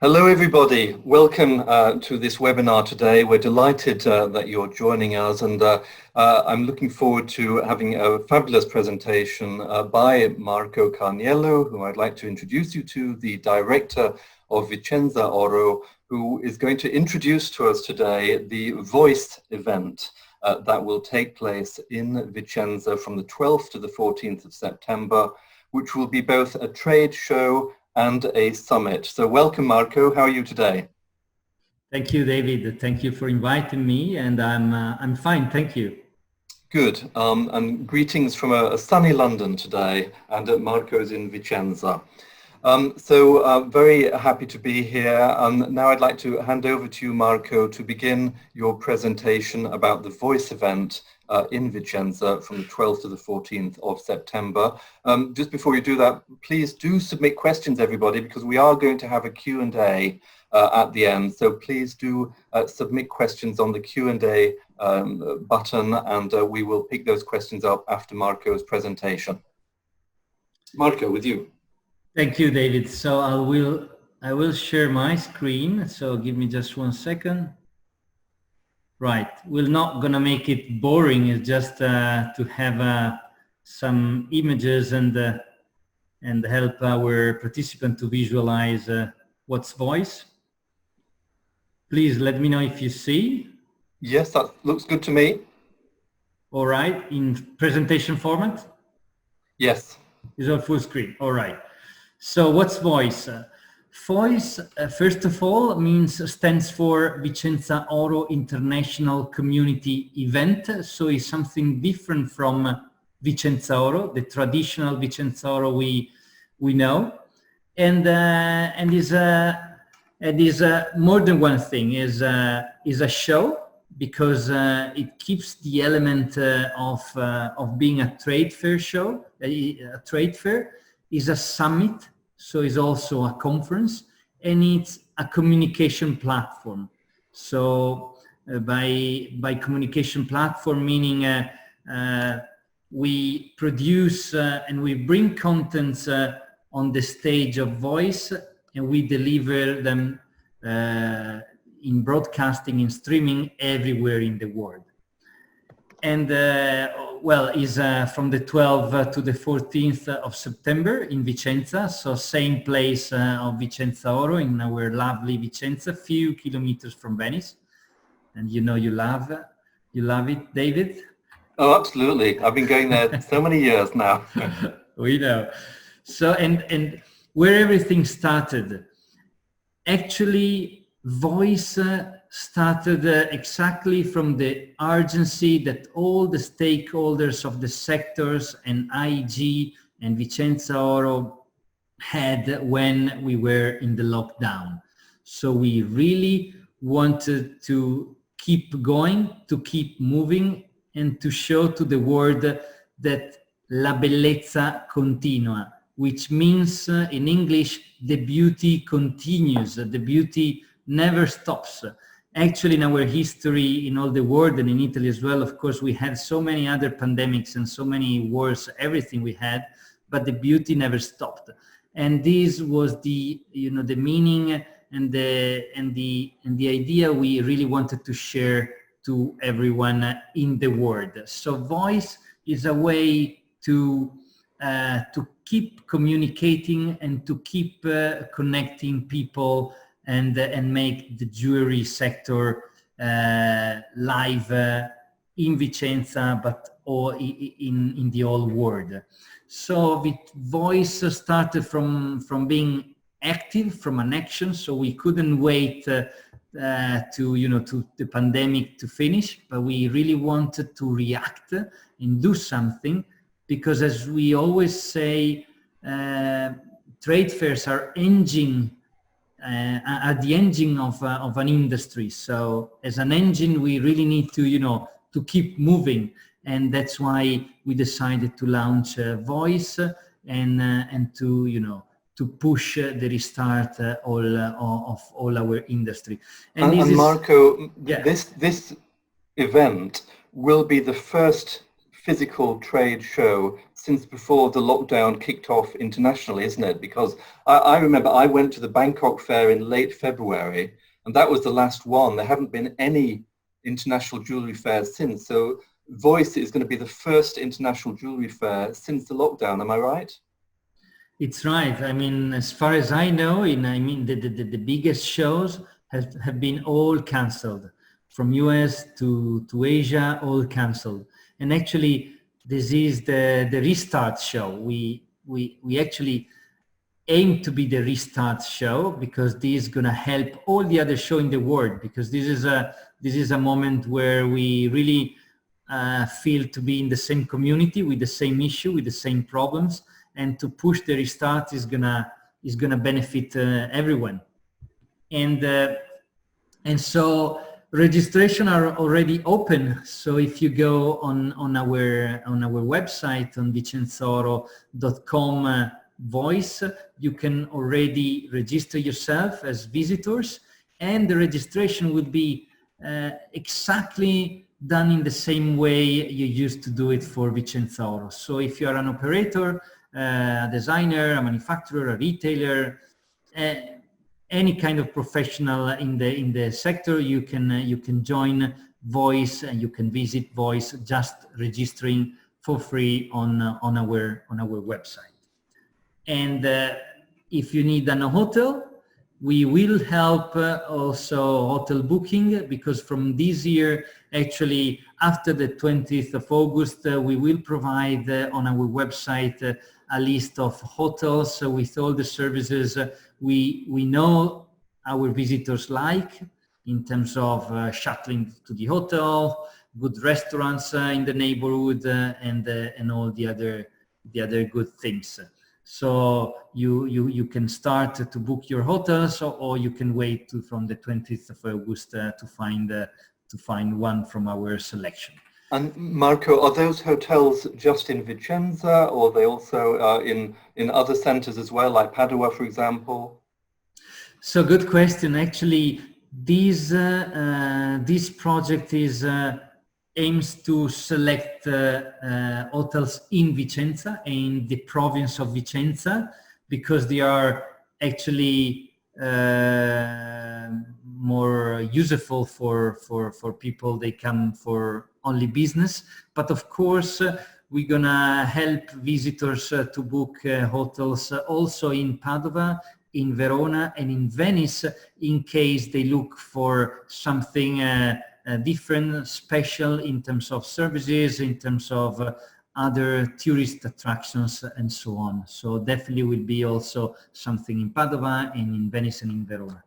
Hello everybody, welcome to this webinar today. We're delighted that you're joining us, and I'm looking forward to having a fabulous presentation by Marco Carniello, who I'd like to introduce you to, the director of Vicenzaoro, who is going to introduce to us today the VOICE event that will take place in Vicenza from the 12th to the 14th of September, which will be both a trade show and a summit. So welcome, Marco. How are you today? Thank you, David. Thank you for inviting me, and I'm fine. Thank you. Good. And greetings from a sunny London today, and Marco's in Vicenza. Very happy to be here. Now I'd like to hand over to you, Marco, to begin your presentation about the VOICE event in Vicenza from the 12th to the 14th of September. Just before you do that, please do submit questions, everybody, because we are going to have a Q&A at the end. So please do submit questions on the Q&A button, and we will pick those questions up after Marco's presentation. Marco, with you. Thank you, David. So I will share my screen. So give me just 1 second. Right, we're not gonna make it boring. It's just to have some images and help our participant to visualize what's VOICE. Please let me know if you see. Yes, that looks good to me. All right, in presentation format? Yes. Is on full screen. All right. So what's VOICE? VOICE, first of all, stands for Vicenzaoro International Community Event. So it's something different from Vicenzaoro, the traditional Vicenzaoro we know, and is more than one thing. Is a show, because it keeps the element of being a trade fair show. A trade fair is a summit. So it's also a conference, and it's a communication platform. So by communication platform, meaning we produce and we bring contents on the stage of VOICE, and we deliver them in broadcasting, in streaming everywhere in the world. And is from the 12th to the 14th of September in Vicenza, so same place of Vicenzaoro, in our lovely Vicenza, few kilometers from Venice. And you know you love it, David? Oh, absolutely. I've been going there so many years now. We know. So, and where everything started, actually VOICE started exactly from the urgency that all the stakeholders of the sectors and IG and Vicenzaoro had when we were in the lockdown. So we really wanted to keep going, to keep moving, and to show to the world that la bellezza continua, which means in English, the beauty continues, the beauty never stops. Actually, in our history, in all the world and in Italy as well, of course, we had so many other pandemics and so many wars, everything we had, but the beauty never stopped. And this was the meaning and the idea we really wanted to share to everyone in the world. So VOICE is a way to keep communicating and to keep connecting people and make the jewelry sector live in Vicenza, but or in the whole world. So VOICE started from being active, from an action. So we couldn't wait to the pandemic to finish, but we really wanted to react and do something, because as we always say, trade fairs are at the engine of an industry. So as an engine, we really need to keep moving, and that's why we decided to launch VOICE and to push the restart of all our industry. And Marco, yeah. This event will be the first physical trade show since before the lockdown kicked off internationally, isn't it? Because I remember I went to the Bangkok fair in late February, and that was the last one. There haven't been any international jewellery fairs since. So Voice is going to be the first international jewellery fair since the lockdown. Am I right? It's right. I mean, as far as I know, the biggest shows have been all cancelled, from US to Asia, all cancelled. And actually, this is the restart show. We actually aim to be the restart show, because this is going to help all the other show in the world, because this is a moment where we really feel to be in the same community with the same issue, with the same problems, and to push the restart is gonna benefit everyone. And so registration are already open. So if you go on our website on vicenzaoro.com voice, you can already register yourself as visitors, and the registration will be exactly done in the same way you used to do it for Vicenzaoro. So if you are an operator, a designer, a manufacturer, a retailer, any kind of professional in the sector, you can join Voice, and you can visit Voice just registering for free on our website. And if you need a hotel, we will help also hotel booking, because from this year, actually after the 20th of August, we will provide on our website a list of hotels with all the services we know our visitors like, in terms of shuttling to the hotel, good restaurants in the neighborhood, and all the other good things. So you can start to book your hotels, or you can wait from the 20th of August to find one from our selection. And Marco, are those hotels just in Vicenza, or are they also in other centers as well, like Padua, for example? So good question. Actually, this project aims to select hotels in Vicenza, in the province of Vicenza, because they are actually more useful for people. They come for only business, but of course we're gonna help visitors to book hotels also in Padova, in Verona, and in Venice, in case they look for something different, special in terms of services, in terms of other tourist attractions, and so on. So definitely will be also something in Padova, and in Venice, and in Verona.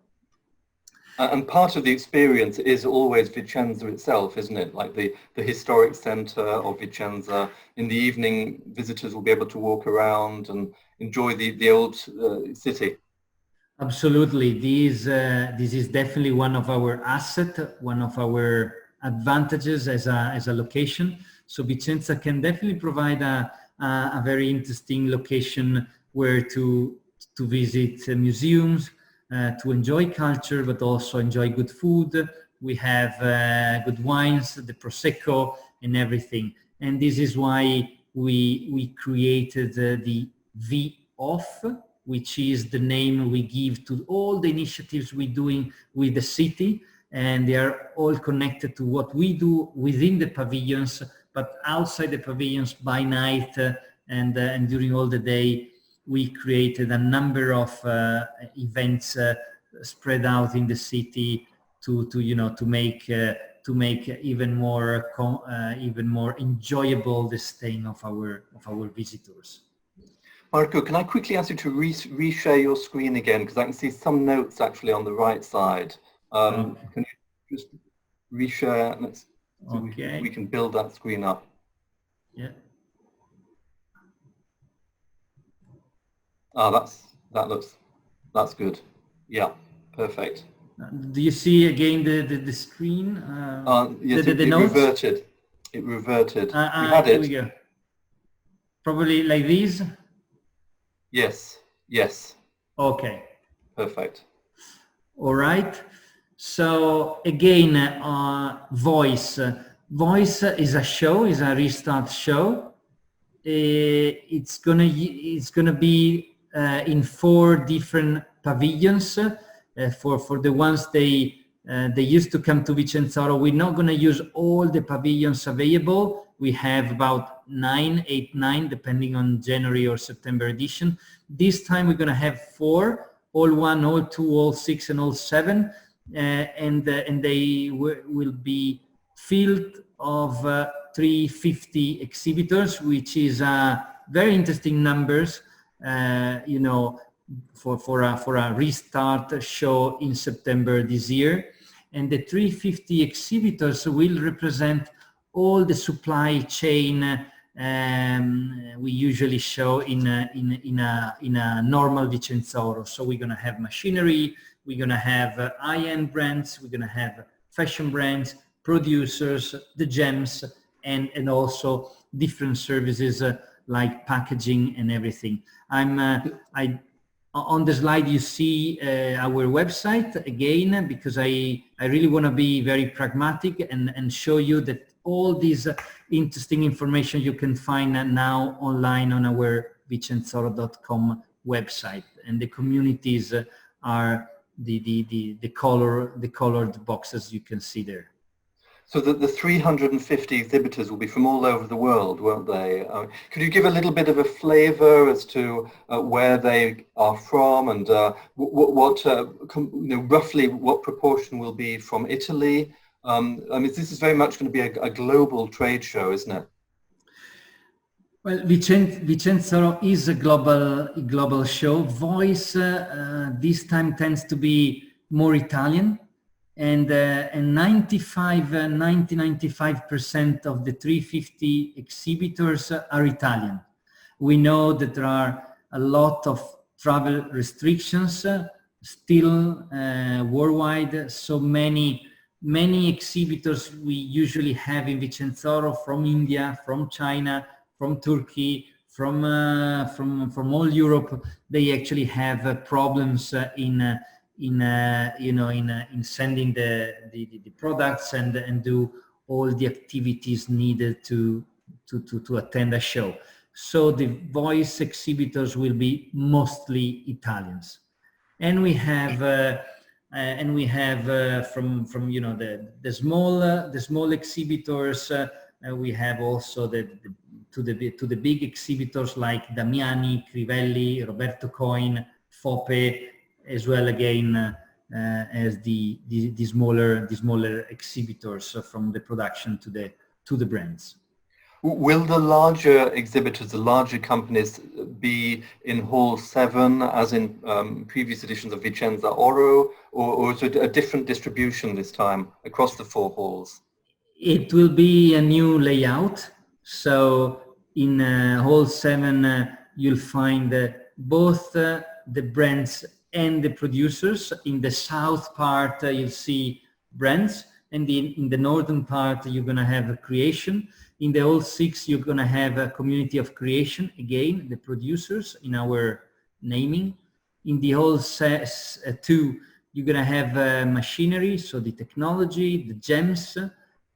And part of the experience is always Vicenza itself, isn't it? Like the historic center of Vicenza. In the evening, visitors will be able to walk around and enjoy the old city. Absolutely. This is definitely one of our assets, one of our advantages as a location. So Vicenza can definitely provide a very interesting location where to visit museums, to enjoy culture, but also enjoy good food. We have good wines, the Prosecco, and everything. And this is why we created the V-Off, which is the name we give to all the initiatives we're doing with the city. And they are all connected to what we do within the pavilions, but outside the pavilions by night and during all the day. We created a number of events spread out in the city to make even more enjoyable the staying of our visitors. Marco, can I quickly ask you to reshare your screen again, because I can see some notes actually on the right side. Can you just reshare? Okay. We can build that screen up. Yeah. That's good. Yeah, perfect. Do you see again the screen? Yes, it reverted. It reverted. You had here it. We go. Probably like these? Yes. Okay. Perfect. All right. So again, Voice. Voice is a show, is a restart show. It's gonna be in 4 different pavilions. For the ones they used to come to Vicenzaoro, we're not gonna use all the pavilions available. We have about 8, 9, depending on January or September edition. This time we're gonna have 4, all 1, all 2, all 6, and all 7, and they will be filled of 350 exhibitors, which is very interesting numbers, you know, for a restart show in September this year. And the 350 exhibitors will represent all the supply chain we usually show in a normal Vicenzaoro. So we're gonna have machinery, we're gonna have high-end brands, we're gonna have fashion brands, producers, the gems, and also different services like packaging and everything. On the slide you see our website again, because I really want to be very pragmatic and show you that all these interesting information you can find now online on our vicenzaoro.com website, and the communities are the colored boxes you can see there. So the 350 exhibitors will be from all over the world, won't they? Could you give a little bit of a flavor as to where they are from, and roughly what proportion will be from Italy? I mean, this is very much going to be a global trade show, isn't it? Well, Vicenzaoro is a global show. Voice this time tends to be more Italian. And 95% of the 350 exhibitors are Italian. We know that there are a lot of travel restrictions still worldwide. So many exhibitors we usually have in Vicenzaoro from India, from China, from Turkey, from all Europe. They actually have problems in sending the products and do all the activities needed to attend a show. So the voice exhibitors will be mostly Italians, and we have from the small exhibitors. We have also to the big exhibitors like Damiani, Crivelli, Roberto Coin, Fope, as well again as the smaller exhibitors from the production to the brands. Will the larger exhibitors, the larger companies, be in Hall 7 as in previous editions of Vicenzaoro, or is it a different distribution this time across the 4 halls? It will be a new layout. So in Hall 7 you'll find both the brands and the producers. In the south part you'll see brands, and in the northern part you're going to have a creation. In the Hall 6 you're going to have a community of creation, again the producers in our naming. In the Hall 2 you're going to have machinery, so the technology, the gems,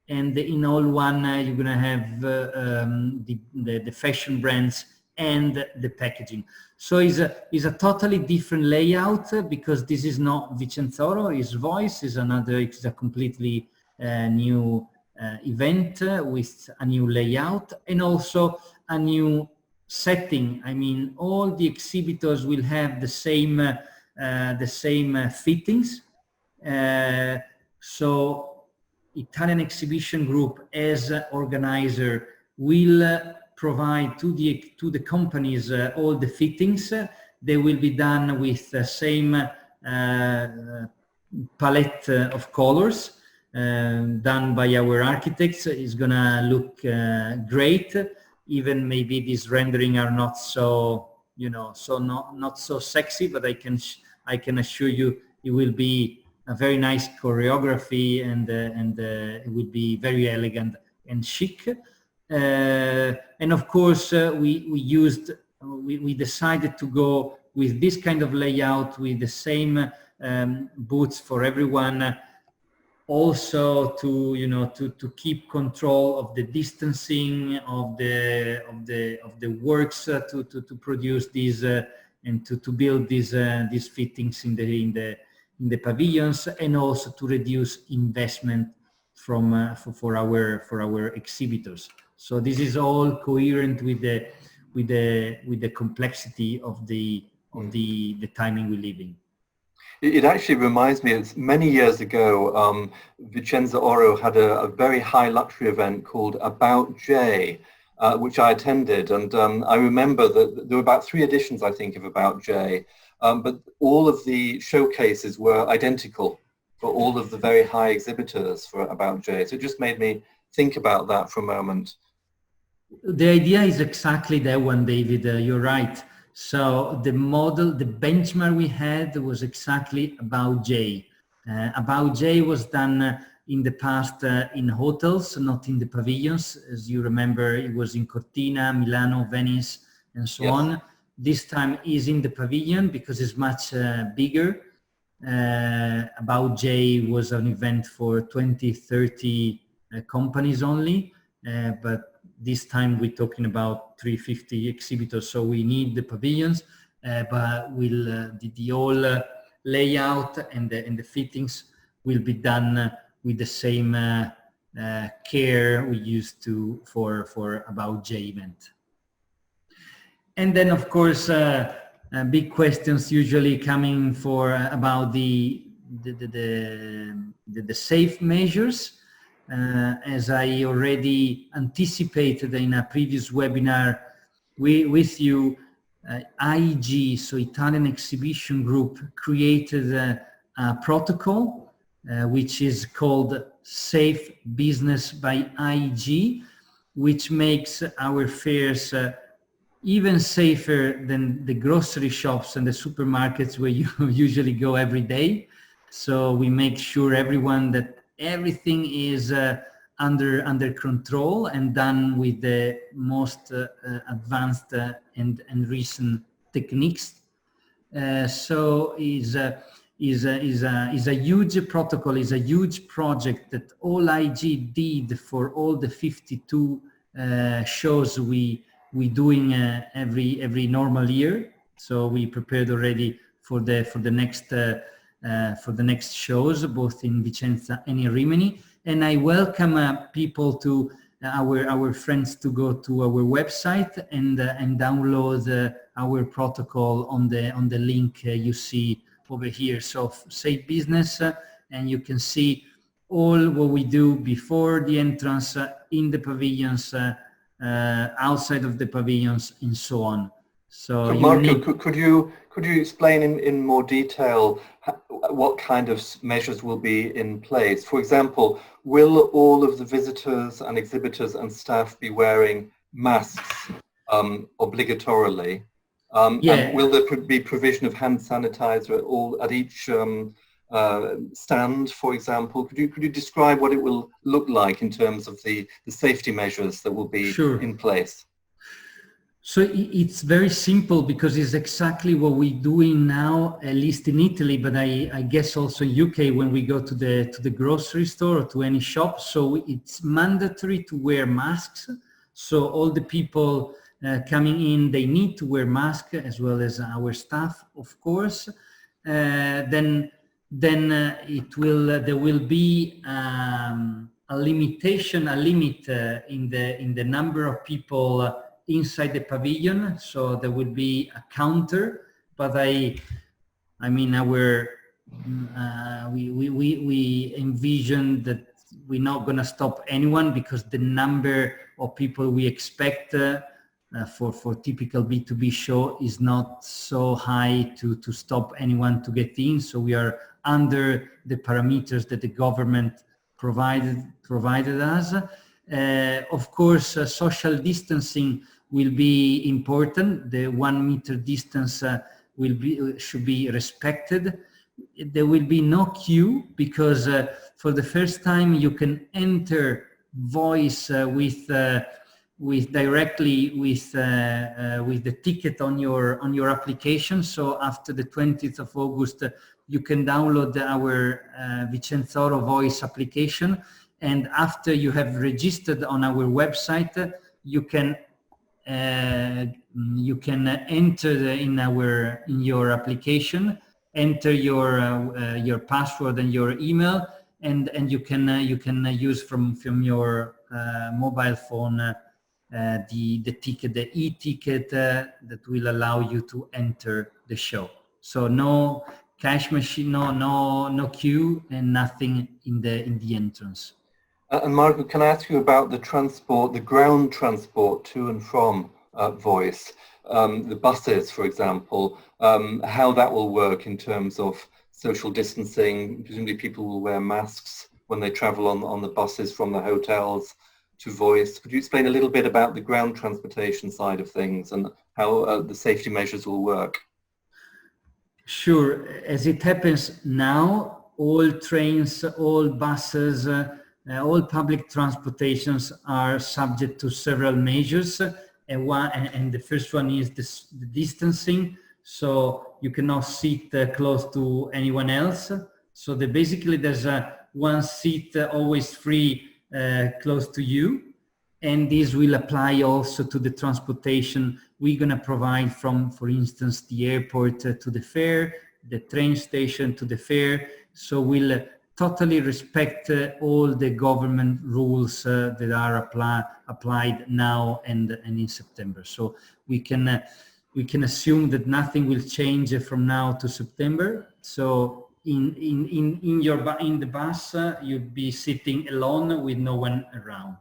and in Hall 1 you're going to have the fashion brands and the packaging. So it's a totally different layout, because this is not Vicenzaoro, it's Voice, it's a completely new event with a new layout and also a new setting. I mean, all the exhibitors will have the same fittings. So Italian Exhibition Group as organizer will provide to the companies all the fittings. They will be done with the same palette of colors done by our architects. It's gonna look great. Even maybe these rendering are not so not so sexy, but I can assure you it will be a very nice choreography, and it will be very elegant and chic. And of course, we decided to go with this kind of layout, with the same booths for everyone, also to, you know, to keep control of the distancing of the works to produce these and to build these fittings in the pavilions, and also to reduce investment from for our exhibitors. So this is all coherent with the complexity of the timing we live in. It actually reminds me, it's many years ago, Vicenzaoro had a very high luxury event called About J, which I attended. And I remember that there were about 3 editions, I think, of About J, but all of the showcases were identical for all of the very high exhibitors for About J. So it just made me think about that for a moment. The idea is exactly that one, David. You're right. So the model, the benchmark we had was exactly About J. About J was done in the past in hotels, not in the pavilions. As you remember, it was in Cortina, Milano, Venice, and so on. This time is in the pavilion because it's much bigger. About J was an event for 20, 30 companies only, but this time we're talking about 350 exhibitors, so we need the pavilions, but the whole layout and the fittings will be done with the same care we used to for About J event. And then, of course, big questions usually coming about the safe measures. As I already anticipated in a previous webinar with you, IG, so Italian Exhibition Group, created a protocol which is called Safe Business by IG, which makes our fairs even safer than the grocery shops and the supermarkets where you usually go every day. So we make sure that everything is under control and done with the most advanced and recent techniques. So is a huge protocol, is a huge project that all IG did for all the 52 shows we doing every normal year. So we prepared already for the next shows, both in Vicenza and in Rimini. And I welcome people to our friends to go to our website and download our protocol on the link you see over here. So Safe Business, and you can see all what we do before the entrance, in the pavilions, outside of the pavilions, and so on. So Marco, could you explain in more detail what kind of measures will be in place? For example, will all of the visitors and exhibitors and staff be wearing masks obligatorily? And will there be provision of hand sanitizer at each stand, for example? Could you describe what it will look like in terms of the safety measures that will be in place? So it's very simple, because it's exactly what we're doing now, at least in Italy, but I guess also in UK when we go to the grocery store or to any shop. So it's mandatory to wear masks. So all the people coming in, they need to wear masks, as well as our staff, of course. Then there will be a limit in the number of people inside the pavilion. So there will be a counter, but we envision that we're not going to stop anyone, because the number of people we expect for typical B2B show is not so high to stop anyone to get in. So we are under the parameters that the government provided us. Of course, social distancing will be important. The 1 meter distance should be respected. There will be no queue, because for the first time you can enter VOICE with directly with the ticket on your application. So after the 20th of August, you can download our Vicenzaoro voice application, and after you have registered on our website, you can enter in your application, enter your password and your email, and you can use from your mobile phone the ticket, the e-ticket that will allow you to enter the show. So no cash machine, no queue, and nothing in the entrance. And Marco, can I ask you about the transport, the ground transport to and from Voice, the buses, for example, how that will work in terms of social distancing? Presumably people will wear masks when they travel on the buses from the hotels to Voice. Could you explain a little bit about the ground transportation side of things and how the safety measures will work? Sure. As it happens now, all trains, all buses, all public transportations are subject to several measures, and the first one is the distancing. So you cannot sit close to anyone else. So basically there's one seat always free close to you, and this will apply also to the transportation we're going to provide from, for instance, the airport to the fair, the train station to the fair. So we'll totally respect all the government rules that are applied now and in September. So we can assume that nothing will change from now to September. So in the bus, you'd be sitting alone with no one around.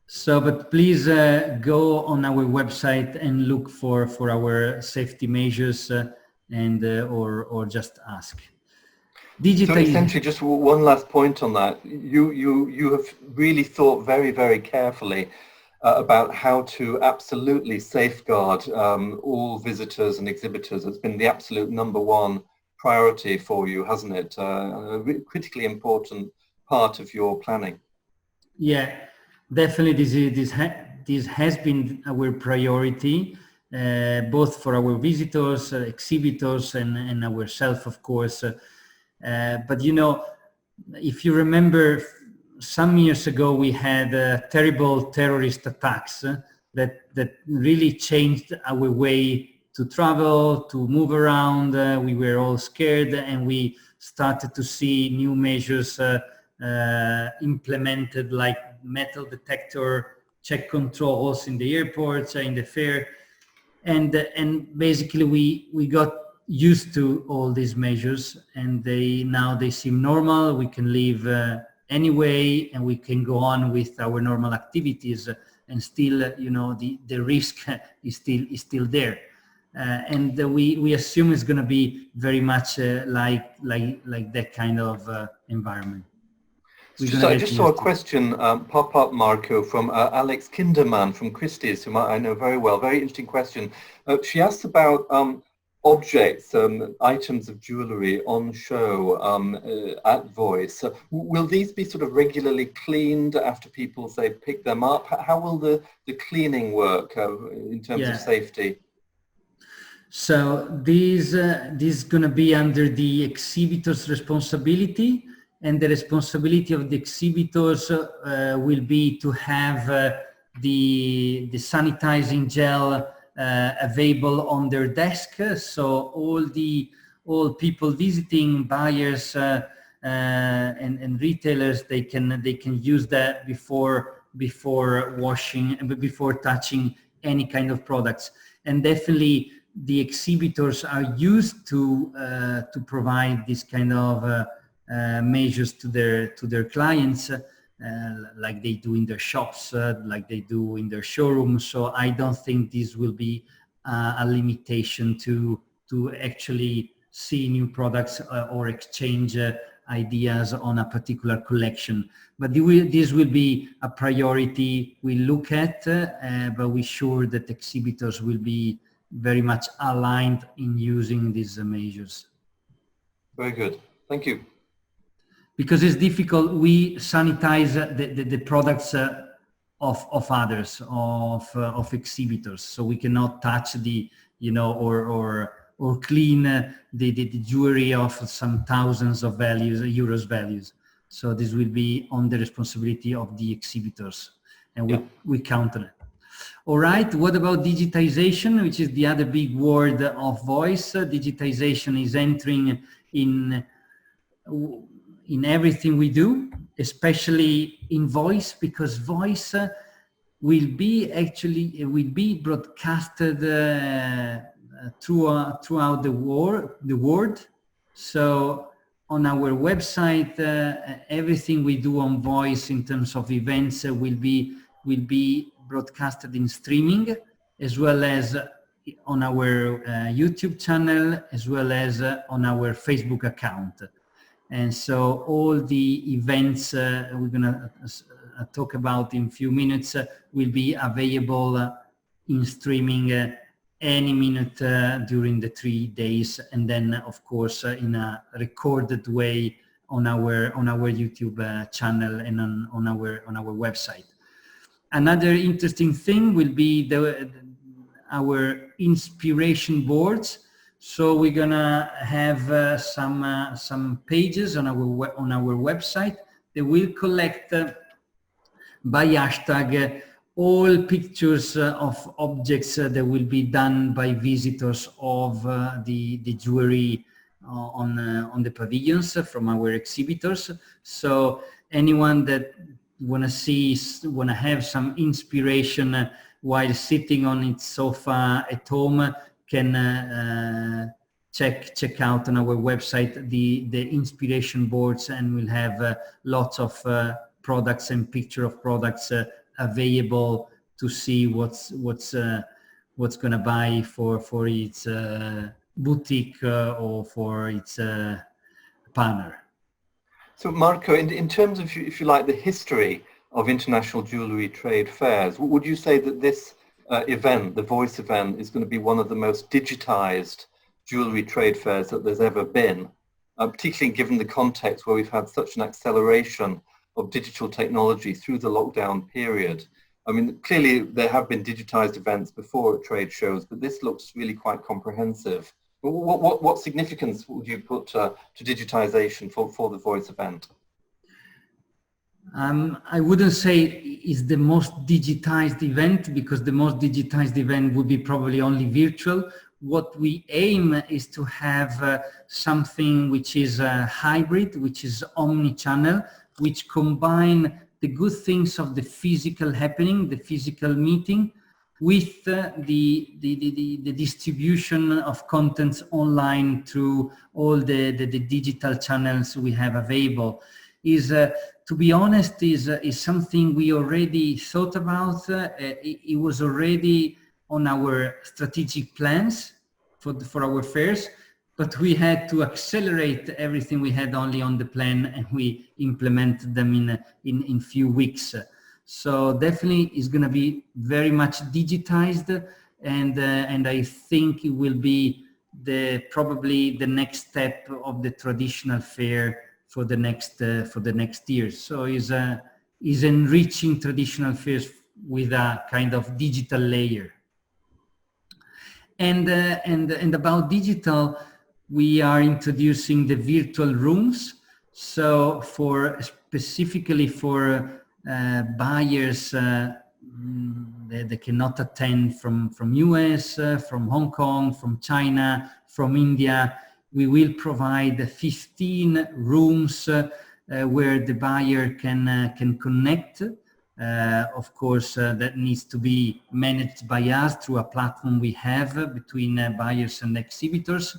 So, but please go on our website and look for our safety measures or just ask. So essentially, just one last point on that. You have really thought very, very carefully about how to absolutely safeguard all visitors and exhibitors. It's been the absolute #1 priority for you, hasn't it? A critically important part of your planning. Yeah, definitely. This has been our priority, both for our visitors, exhibitors, and ourselves, of course. But you know, if you remember, some years ago we had terrible terrorist attacks that really changed our way to travel, to move around. We were all scared, and we started to see new measures implemented, like metal detector check controls in the airports, in the fair, and basically we got used to all these measures, and now they seem normal. We can live anyway, and we can go on with our normal activities, and still, you know, the risk is still there, and we assume it's going to be very much like that kind of environment. So I just saw a question pop up, Marco, from Alex Kinderman from Christie's, whom I know very well. Very interesting question. She asked about objects, items of jewellery on show at Voice. Will these be sort of regularly cleaned after people, say, pick them up? How will the cleaning work in terms of safety? So this is going to be under the exhibitor's responsibility. And the responsibility of the exhibitors will be to have the sanitizing gel available on their desk. So all people visiting, buyers and retailers, they can use that before washing and before touching any kind of products. And definitely the exhibitors are used to provide this kind of measures to their clients, like they do in their shops, like they do in their showrooms. So I don't think this will be a limitation to actually see new products or exchange ideas on a particular collection. But this will be a priority we look at, but we're sure that exhibitors will be very much aligned in using these measures. Very good. Thank you. because it's difficult. We sanitize the products of others, of exhibitors, so we cannot touch the, you know, or clean the jewelry of some thousands of euros values. So this will be on the responsibility of the exhibitors, and we count on it. All right, what about digitization, which is the other big word of voice? Digitization is entering in everything we do, especially in voice, because voice will be broadcasted throughout the world. So on our website, everything we do on voice in terms of events will be broadcasted in streaming, as well as on our YouTube channel, as well as on our Facebook account. And so all the events we're gonna talk about in a few minutes will be available in streaming any minute during the 3 days, and then of course in a recorded way on our YouTube channel and on our website. Another interesting thing will be our inspiration boards. So we're gonna have some pages on our website that will collect by hashtag all pictures of objects that will be done by visitors of the jewelry on the pavilions from our exhibitors. So anyone that wanna have some inspiration while sitting on its sofa at home can check out on our website the inspiration boards, and we'll have lots of products and picture of products available to see what's gonna buy for its boutique or for its partner. So Marco, in terms of, if you like, the history of international jewellery trade fairs, would you say that this event, the Voice event, is going to be one of the most digitized jewellery trade fairs that there's ever been, particularly given the context where we've had such an acceleration of digital technology through the lockdown period? I mean, clearly there have been digitized events before at trade shows, but this looks really quite comprehensive. What significance would you put to digitization for the Voice event? I wouldn't say it's the most digitized event, because the most digitized event would be probably only virtual. What we aim is to have something which is a hybrid, which is omni-channel, which combine the good things of the physical happening, the physical meeting, with the distribution of contents online through all the digital channels we have available. To be honest, is something we already thought about. It was already on our strategic plans for our fairs, but we had to accelerate everything we had only on the plan, and we implemented them in few weeks. So definitely it's going to be very much digitized, and I think it will be probably the next step of the traditional fair for the next years. So is enriching traditional fairs with a kind of digital layer. And about digital, we are introducing the virtual rooms. So specifically for buyers that cannot attend from US, from Hong Kong, from China, from India, we will provide 15 rooms where the buyer can connect. Of course, that needs to be managed by us through a platform we have between buyers and exhibitors.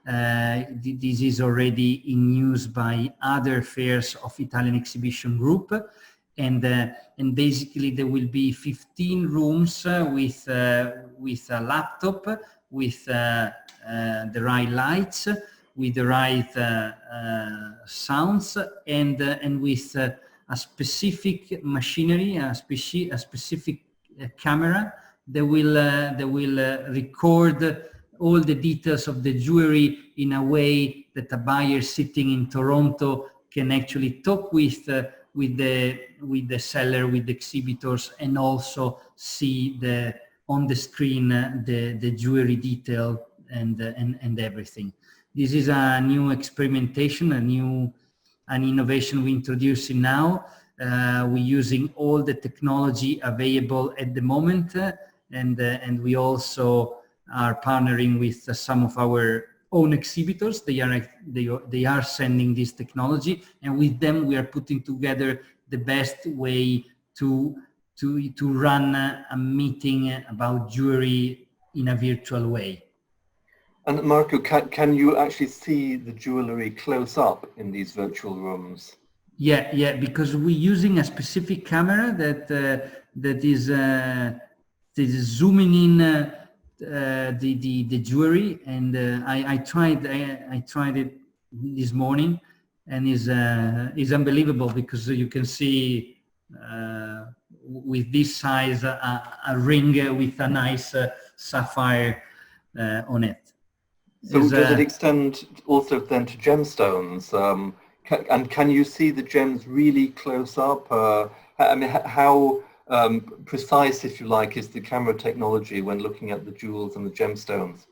This is already in use by other fairs of Italian Exhibition Group, and basically there will be 15 rooms with a laptop, with the right lights, with the right sounds, and with a specific machinery, a specific camera that will record all the details of the jewelry in a way that a buyer sitting in Toronto can actually talk with the seller, with the exhibitors, and also see on the screen the jewelry detail and everything. This is a new experimentation, an innovation we're introducing now. We're using all the technology available at the moment, and we also are partnering with some of our own exhibitors. They are sending this technology, and with them we are putting together the best way to run a meeting about jewelry in a virtual way. And Marco, can you actually see the jewellery close up in these virtual rooms? Yeah, because we're using a specific camera that is zooming in the jewelry, and I tried it this morning, and is unbelievable, because you can see with this size a ring with a nice sapphire on it. So does it extend also then to gemstones? And can you see the gems really close up? I mean, how precise, if you like, is the camera technology when looking at the jewels and the gemstones?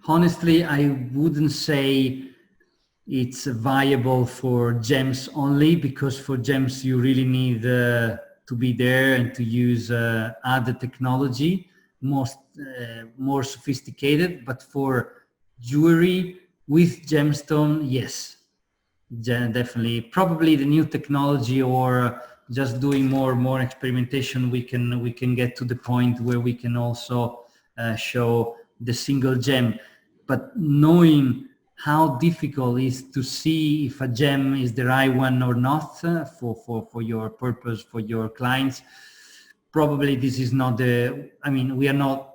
Honestly, I wouldn't say it's viable for gems only, because for gems you really need to be there and to use other technology, more sophisticated. But for jewelry with gemstone, yes, definitely. Probably the new technology, or just doing more experimentation, we can get to the point where we can also show the single gem. But knowing how difficult it is to see if a gem is the right one or not for your purpose, for your clients, probably this is not we are not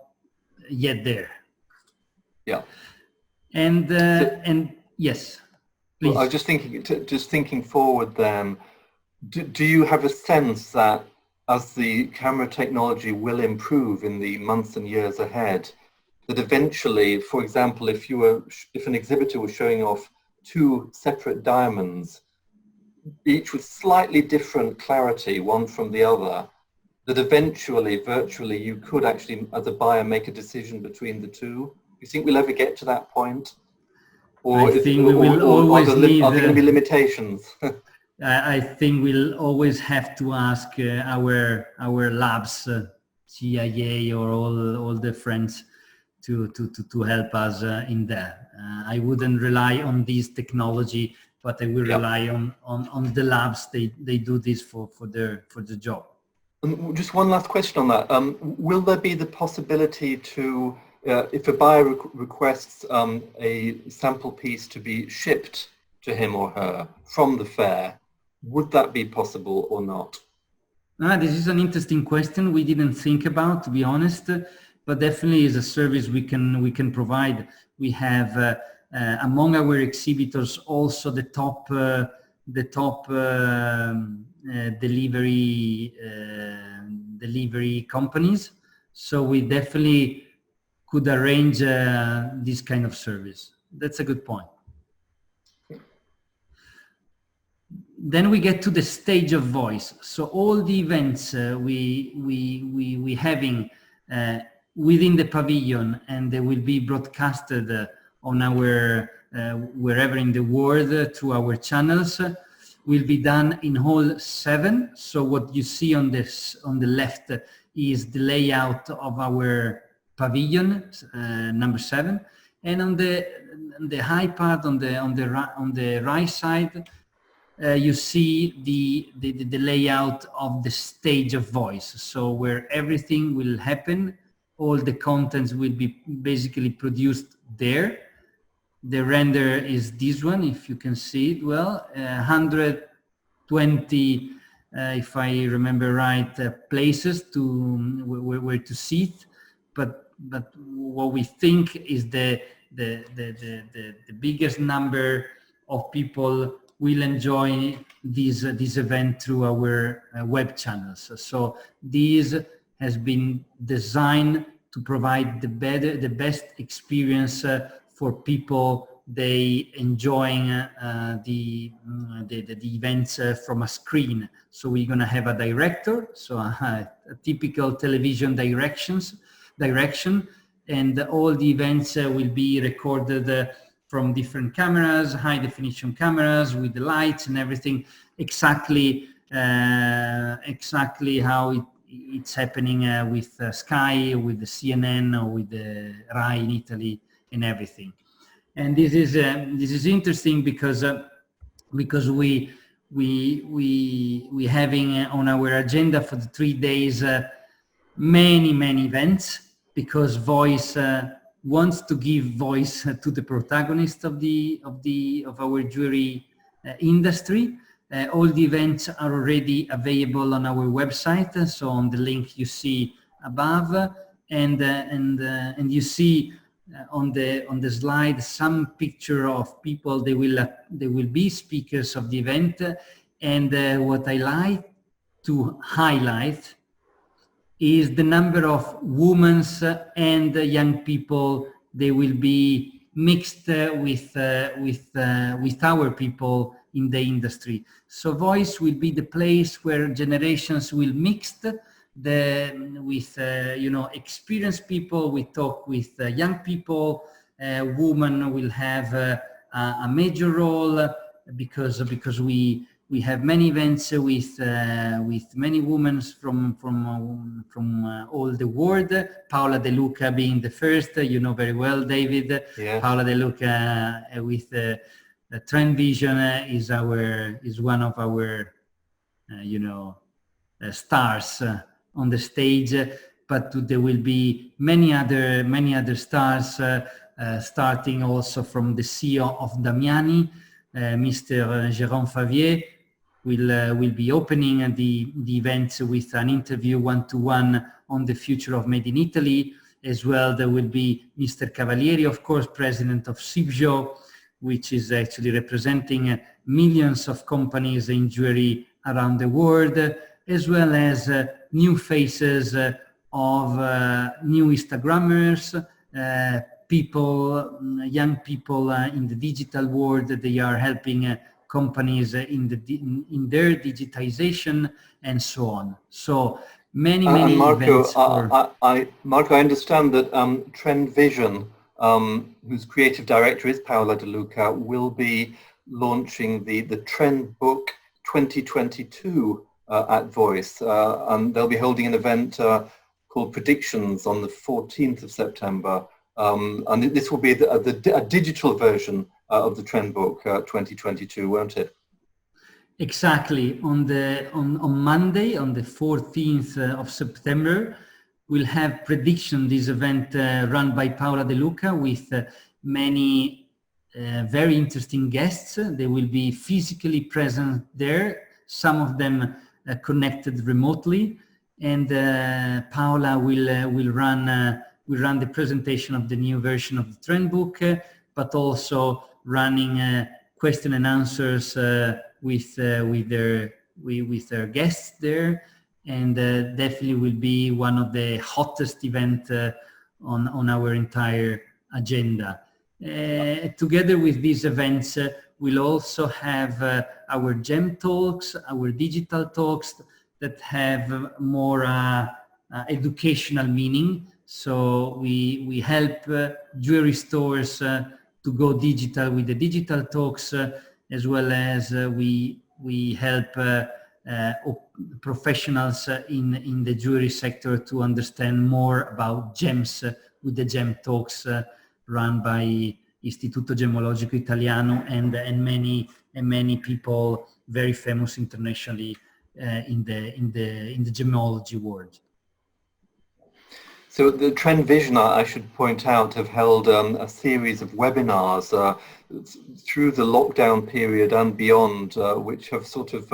yet there. Yeah. And yes, please. Well, I was just thinking forward then, do you have a sense that as the camera technology will improve in the months and years ahead, that eventually, for example, if an exhibitor was showing off two separate diamonds, each with slightly different clarity, one from the other, that eventually, virtually, you could actually, as a buyer, make a decision between the two? Do you think we'll ever get to that point? Or I think we will always need. Are there going to be limitations? I think we'll always have to ask our labs, CIA, or all the friends to help us in that. I wouldn't rely on this technology, but I will rely on the labs. They do this for the job. Just one last question on that. Will there be the possibility to, if a buyer requests a sample piece to be shipped to him or her from the fair, would that be possible or not? This is an interesting question we didn't think about, to be honest, but definitely is a service we can provide. We have among our exhibitors also the top delivery companies, so we definitely could arrange this kind of service. That's a good point. Then we get to the stage of voice. So all the events we having within the pavilion, and they will be broadcasted on our wherever in the world through our channels, will be done in hall 7. So what you see on the left is the layout of our pavilion, number 7, and on the high part on the right side, you see the layout of the stage of voice. So where everything will happen, all the contents will be basically produced there. The render is this one, if you can see it well, 120, if I remember right, places where to see it. But what we think is the biggest number of people will enjoy this event through our web channels. So this has been designed to provide the best experience for people they enjoying the events from a screen. So we're going to have a director, so a typical television direction, and all the events will be recorded from different cameras, high definition cameras with the lights and everything, exactly how it's happening with Sky, with the CNN, or with the RAI in Italy, and everything. And this is interesting because we having on our agenda for the 3 days many events, because Voice wants to give voice to the protagonists of our jewelry industry. All the events are already available on our website, so on the link you see above, and you see on the slide some picture of people. They will be speakers of the event, and what I like to highlight is the number of women and young people. They will be mixed with our people in the industry. So Voice will be the place where generations will mix with experienced people. We talk with young people. Women will have a major role because we have many events with many women from all the world. Paola De Luca being the first, you know very well, David. Yes. Paola De Luca with Trend Vision is one of our stars on the stage. But there will be many other stars, starting also from the CEO of Damiani, Mr. Jérôme Favier. Will be opening the event with an interview one-to-one on the future of Made in Italy. As well, there will be Mr. Cavalieri, of course, president of Sibjo, which is actually representing millions of companies in jewelry around the world, as well as new faces of new Instagrammers, young people in the digital world. They are helping companies in their digitization and so on. So many Marco, events. Marco, I understand that Trend Vision, whose creative director is Paola De Luca, will be launching the Trend Book 2022 at Voice, and they'll be holding an event called Predictions on the 14th of September. And this will be a digital version of the Trend Book 2022, won't it? Exactly. On Monday, on the 14th of September, we'll have Prediction, this event run by Paola De Luca with many very interesting guests. They will be physically present there, some of them connected remotely, and Paola will run the presentation of the new version of the Trend Book, but also running question and answers with their guests there, and definitely will be one of the hottest event on our entire agenda. Together with these events, we'll also have our gem talks, our digital talks that have more educational meaning. So we help jewelry stores to go digital with the digital talks, as well as we help professionals in the jewelry sector to understand more about gems with the gem talks run by Istituto Gemmologico Italiano and many people very famous internationally in the gemology world. So the Trend Vision, I should point out, have held a series of webinars through the lockdown period and beyond, which have sort of,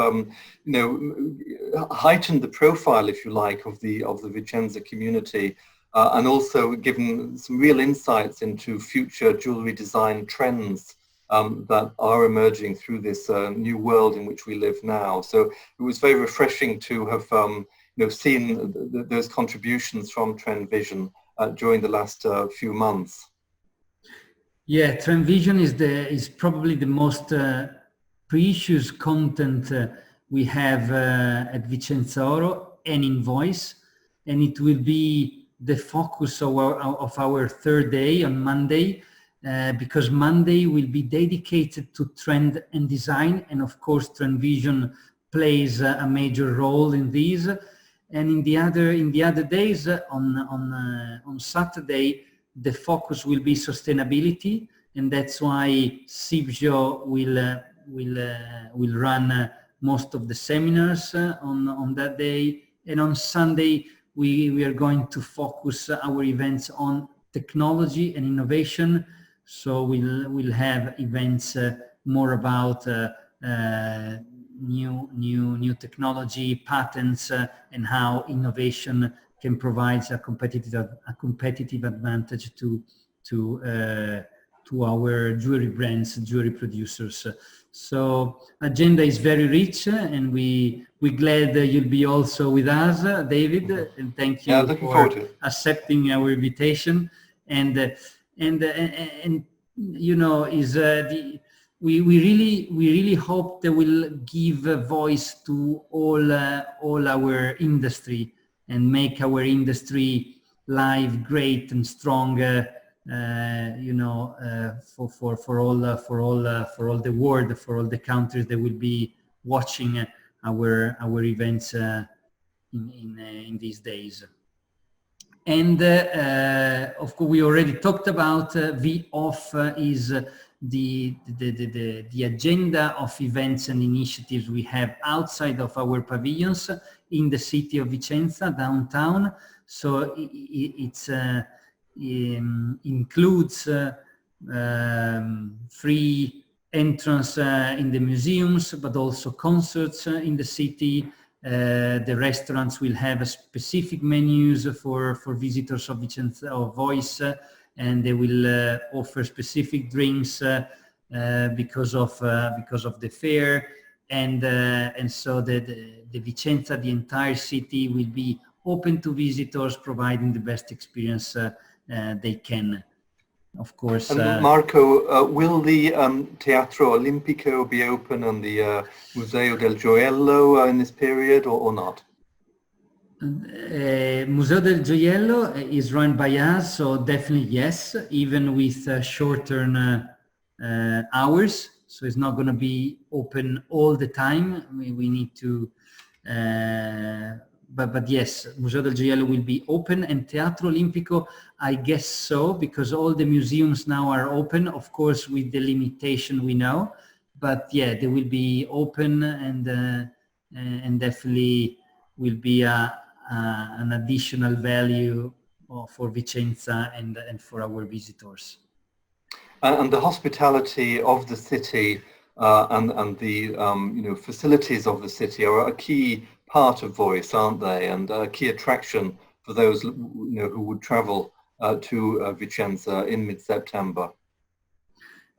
heightened the profile, if you like, of the Vicenza community, and also given some real insights into future jewellery design trends that are emerging through this new world in which we live now. So it was very refreshing to have seen those contributions from Trend Vision during the last few months. Yeah, TransVision is probably the most precious content we have at Vicenzaoro and in Voice, and it will be the focus of our third day on Monday, because Monday will be dedicated to trend and design, and of course TransVision plays a major role in these. And in the other days, on Saturday, the focus will be sustainability, and that's why Sibjo will run most of the seminars on that day. And on Sunday, we are going to focus our events on technology and innovation. So we'll have events more about new technology, patents, and how innovation can provide a competitive advantage to our jewelry brands, jewelry producers. So agenda is very rich, and we're glad you'll be also with us, David, and thank you for accepting our invitation. And you know, we really hope that we'll give a voice to all our industry and make our industry live great and strong, you know, for all the world, for all the countries that will be watching our events in these days. And of course, we already talked about V-Off is the agenda of events and initiatives we have outside of our pavilions in the city of Vicenza, downtown. So it includes free entrance in the museums, but also concerts in the city. The restaurants will have specific menus for visitors of Vicenza or Voice, and they will offer specific drinks because of the fair, and so the Vicenza, the entire city, will be open to visitors, providing the best experience they can. Of course. And Marco, will the Teatro Olimpico be open and the Museo del Gioiello in this period, or not? Museo del Gioiello is run by us, so definitely yes, even with short-term hours. So it's not going to be open all the time. We need to, but yes, Museo del Gioiello will be open, and Teatro Olimpico, I guess so, because all the museums now are open, of course, with the limitation we know. But yeah, they will be open, and definitely will be an additional value for Vicenza and for our visitors. And the hospitality of the city and the you know, facilities of the city are a key part of Voice, aren't they? And a key attraction for those, you know, who would travel to Vicenza in mid-September.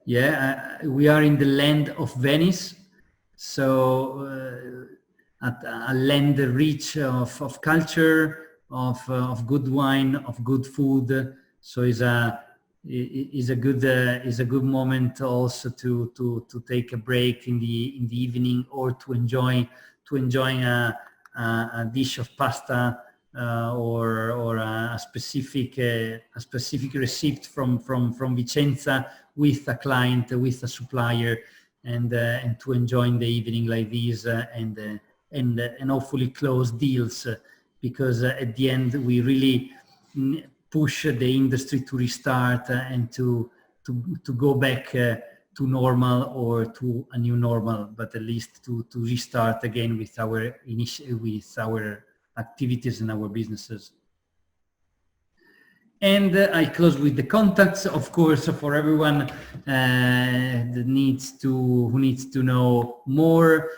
Yeah, we are in the land of Venice, so a land rich of culture, of good wine, of good food. So is a good moment also to take a break in the evening, or to enjoy a dish of pasta or a specific recipe from Vicenza with a client, with a supplier, and to enjoy in the evening like this, and hopefully close deals, because at the end we really push the industry to restart and to go back to normal, or to a new normal, but at least to restart again with our activities and our businesses. And I close with the contacts, of course, for everyone that needs to know more,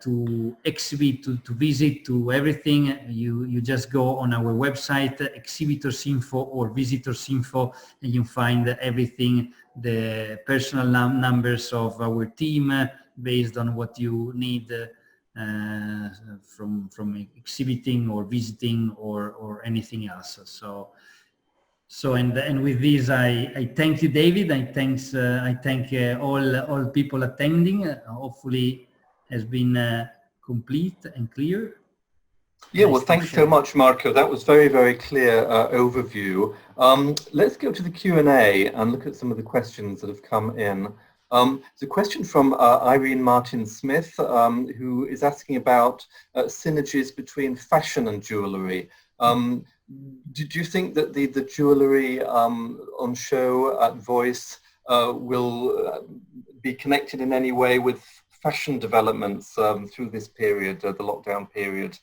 to exhibit, to visit, to everything. You just go on our website, Exhibitors Info or Visitors Info, and you find everything, the personal numbers of our team, based on what you need from exhibiting or visiting or anything else. So So and with this, I thank you, David. I thank all people attending. Hopefully, has been complete and clear. Yeah, well, thanks so much, Marco. That was very, very clear overview. Let's go to the Q&A and look at some of the questions that have come in. There's a question from Irene Martin-Smith, who is asking about synergies between fashion and jewellery. Did you think that the jewellery on show at Voice will be connected in any way with fashion developments through this period, the lockdown period?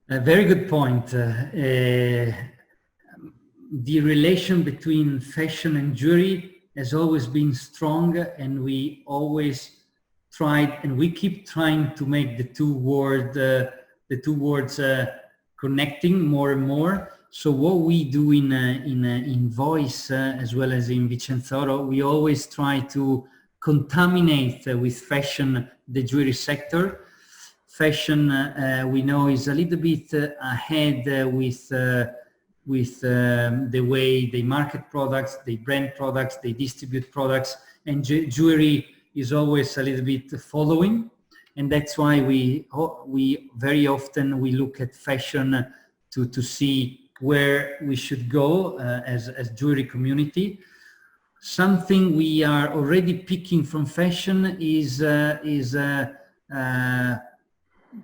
A very good point. The relation between fashion and jewelry has always been strong, and we always tried, and we keep trying to make the two words connecting more and more. So what we do in Voice as well as in Vicenzaoro, we always try to contaminate with fashion the jewelry sector. Fashion, we know, is a little bit ahead with the way they market products, they brand products, they distribute products, and jewelry is always a little bit following. And that's why we very often we look at fashion to see where we should go as jewelry community. Something we are already picking from fashion is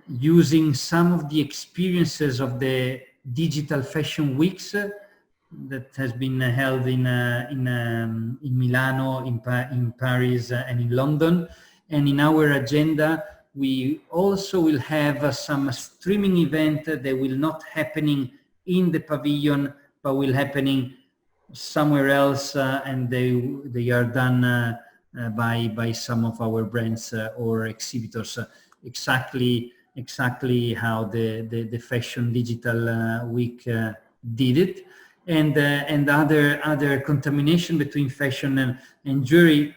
using some of the experiences of the digital fashion weeks that has been held in Milano, in Paris, and in London. And in our agenda, we also will have some streaming event that will not happening in the pavilion, but will happening somewhere else, and they are done by some of our brands or exhibitors. Exactly how the fashion digital week did it, and other contamination between fashion and jewelry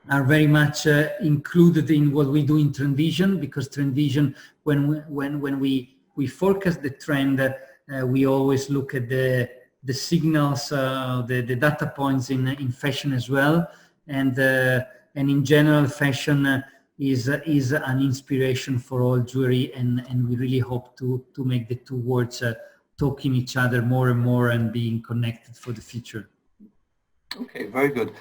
are very much included in what we do in Trend Vision, because Trend Vision, when we forecast the trend, we always look at the signals, the data points in fashion as well, and in general, fashion is an inspiration for all jewelry, and we really hope to make the two words talking each other more and more and being connected for the future. Okay, very good.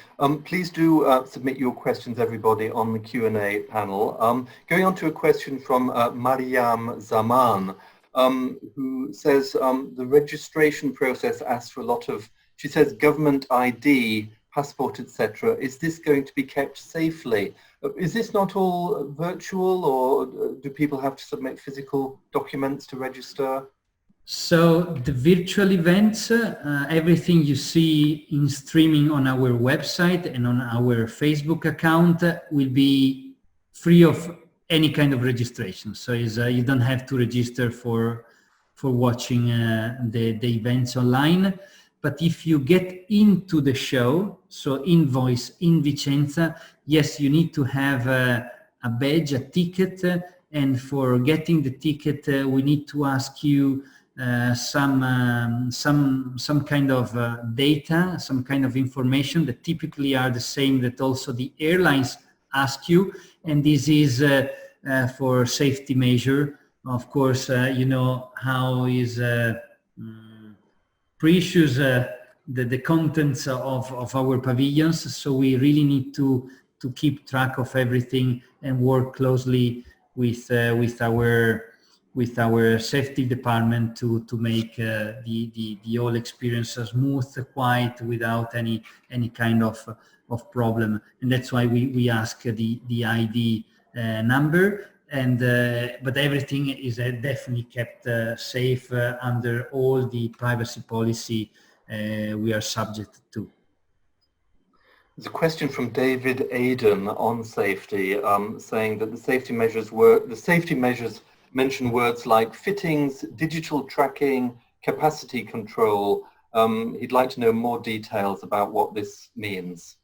Please do submit your questions, everybody, on the Q&A panel. Going on to a question from Mariam Zaman, who says the registration process asks for a lot of, she says, government ID, passport, etc. Is this going to be kept safely? Is this not all virtual, or do people have to submit physical documents to register? So the virtual events, everything you see in streaming on our website and on our Facebook account will be free of any kind of registration. So you don't have to register for watching the events online. But if you get into the show, so in Voice, in Vicenza, yes, you need to have a badge, a ticket, and for getting the ticket, we need to ask you some kind of data, some kind of information that typically are the same that also the airlines ask you, and this is for safety measure. Of course, you know how is precious the contents of our pavilions, so we really need to keep track of everything and work closely with our safety department to make the whole experience smooth, quiet, without any kind of problem. And that's why we ask the ID number. And but everything is definitely kept safe under all the privacy policy we are subject to. There's a question from David Aden on safety, saying that the safety measures mention words like fittings, digital tracking, capacity control. He'd like to know more details about what this means.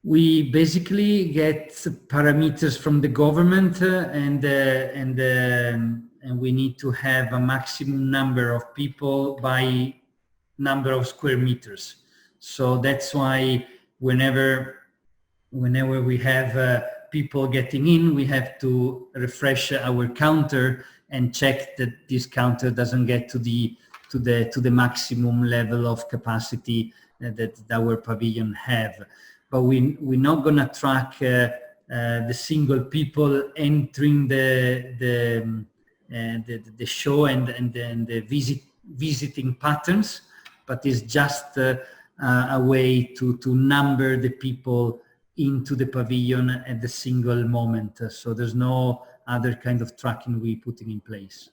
We basically get parameters from the government, and and we need to have a maximum number of people by number of square meters. So that's why whenever we have people getting in, we have to refresh our counter and check that this counter doesn't get to the maximum level of capacity that our pavilion have. But we're not gonna track the single people entering the show and the visiting patterns, but it's just a way to number the people into the pavilion at the single moment. So there's no other kind of tracking we putting in place.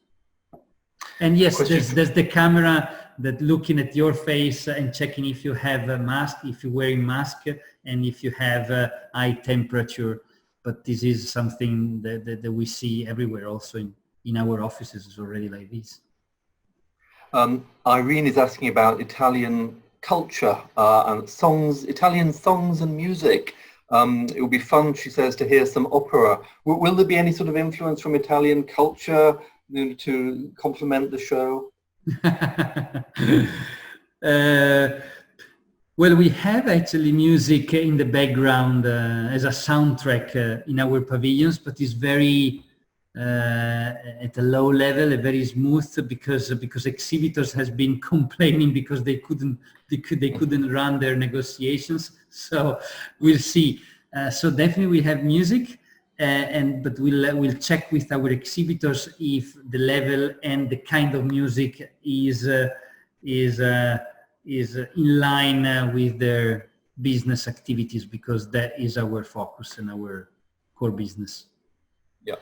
And yes, there's the camera that looking at your face and checking if you have a mask, if you're wearing mask, and if you have high temperature. But this is something that we see everywhere, also in our offices is already like this. Irene is asking about Italian culture and songs, Italian songs and music. It would be fun, she says, to hear some opera. Will there be any sort of influence from Italian culture to complement the show? Well, we have actually music in the background as a soundtrack in our pavilions, but it's very at a low level, very smooth, because exhibitors has been complaining because they couldn't run their negotiations. So we'll see. So definitely we have music, but we'll check with our exhibitors if the level and the kind of music is in line with their business activities, because that is our focus and our core business. Yeah.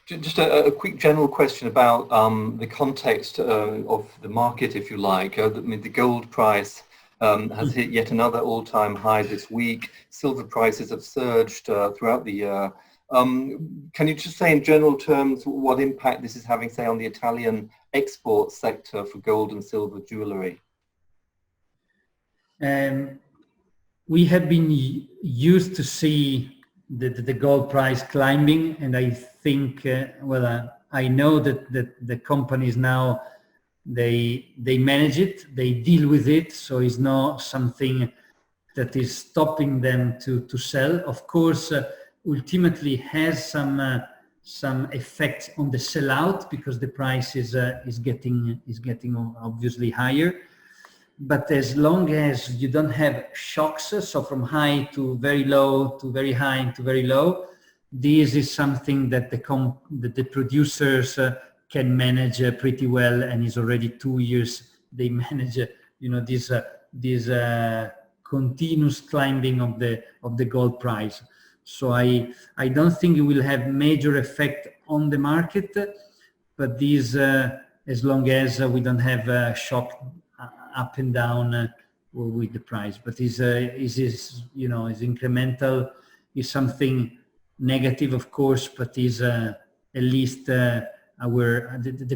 Just a quick general question about the context of the market, if you like. The gold price has hit yet another all-time high this week. Silver prices have surged throughout the year. Can you just say in general terms what impact this is having, say, on the Italian export sector for gold and silver jewellery? We have been used to see the gold price climbing, and I think, I know that the companies now, they manage it, they deal with it, so it's not something that is stopping them to sell. Of course, ultimately has some effect on the sellout, because the price is getting obviously higher. But as long as you don't have shocks, so from high to very low to very high to very low, this is something that the producers can manage pretty well, and is already 2 years they manage this continuous climbing of the gold price. So I don't think it will have major effect on the market, but this as long as we don't have a shock up and down with the price. But is incremental, is something negative, of course, but is at least the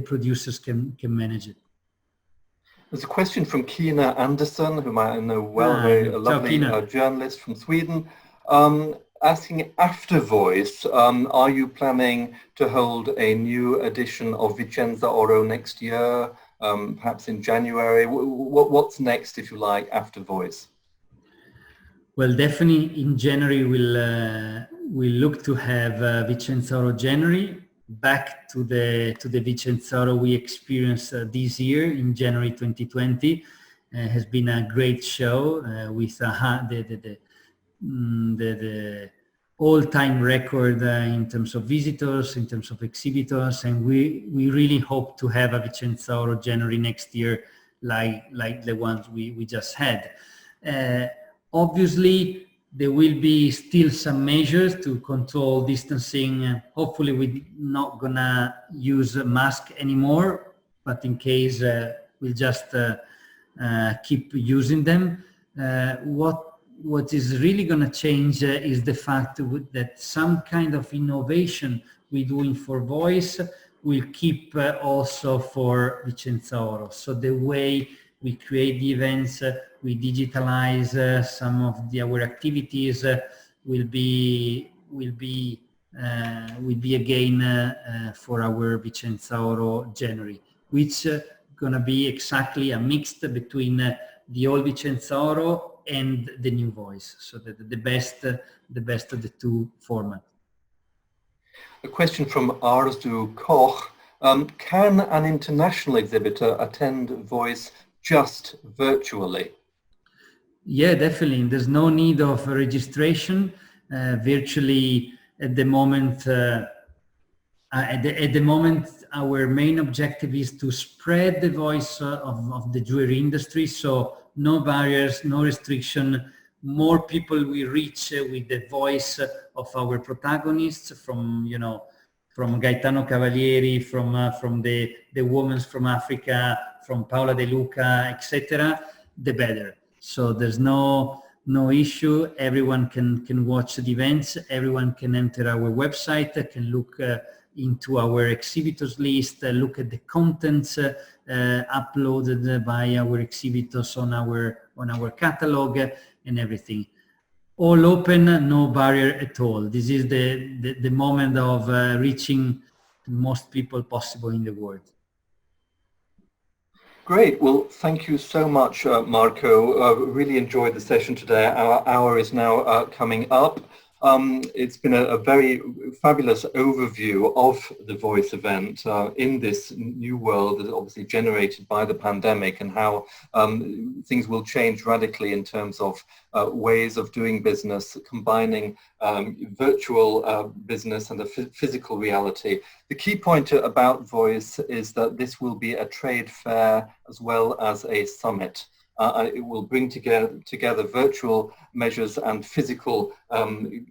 producers can manage it. There's a question from Kina Anderson, whom I know well, a lovely journalist from Sweden, asking, after Voice, are you planning to hold a new edition of Vicenzaoro next year, perhaps in January? What's next, if you like, after Voice? Well, definitely in January we'll look to have Vicenzaoro January, back to the Vicenzaoro we experienced this year in January 2020. Has been a great show with the all-time record in terms of visitors, in terms of exhibitors, and we really hope to have a Vicenzaoro January next year like the ones we just had. Obviously, there will be still some measures to control distancing. Hopefully, we're not gonna use a mask anymore, but in case, we'll just keep using them. What is really gonna change is the fact that some kind of innovation we're doing for Voice will keep also for Vicenzaoro. So the way we create the events, we digitalize some of our activities, will be will be again for our Vicenzaoro January, which gonna be exactly a mix between the old Vicenzaoro and the new voice, so that the best of the two formats. A question from Arzu Koch. Can an international exhibitor attend VOICE just virtually? Yeah, definitely. There's no need of registration. Virtually at the moment, our main objective is to spread the voice of the jewelry industry. So no barriers, no restriction. More people we reach with the voice of our protagonists, from Gaetano Cavalieri, from the women from Africa, from Paola De Luca, etc., the better. So there's no issue. Everyone can watch the events. Everyone can enter our website, can look into our exhibitors list, look at the contents uploaded by our exhibitors on our catalog and everything. All open, no barrier at all. This is the moment of reaching the most people possible in the world. Great. Well, thank you so much, Marco. Really enjoyed the session today. Our hour is now coming up. It's been a very fabulous overview of the VOICE event in this new world that is obviously generated by the pandemic, and how things will change radically in terms of ways of doing business, combining virtual business and a physical reality. The key point about VOICE is that this will be a trade fair as well as a summit. It will bring together virtual measures and physical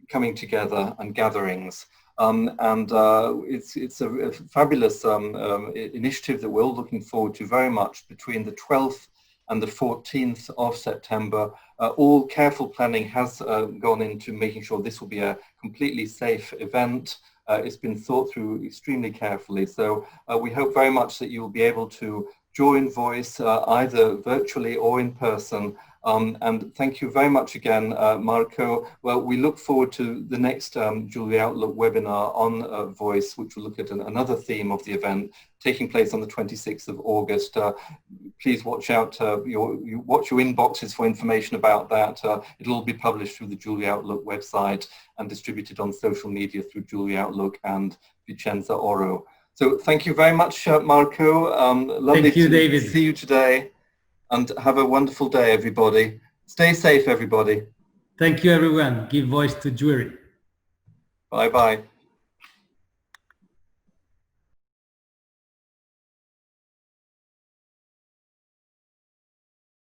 coming together and gatherings. It's a fabulous initiative that we're all looking forward to very much. Between the 12th and the 14th of September, all careful planning has gone into making sure this will be a completely safe event. It's been thought through extremely carefully. So we hope very much that you will be able to join VOICE either virtually or in person. And thank you very much again, Marco. Well, we look forward to the next Jewellery Outlook webinar on VOICE, which will look at another theme of the event taking place on the 26th of August. Please watch out, watch your inboxes for information about that. It'll all be published through the Jewellery Outlook website and distributed on social media through Jewellery Outlook and Vicenzaoro. So thank you very much, Marco. Lovely to see you today, and have a wonderful day, everybody. Stay safe, everybody. Thank you, everyone. Give voice to jewelry. Bye-bye.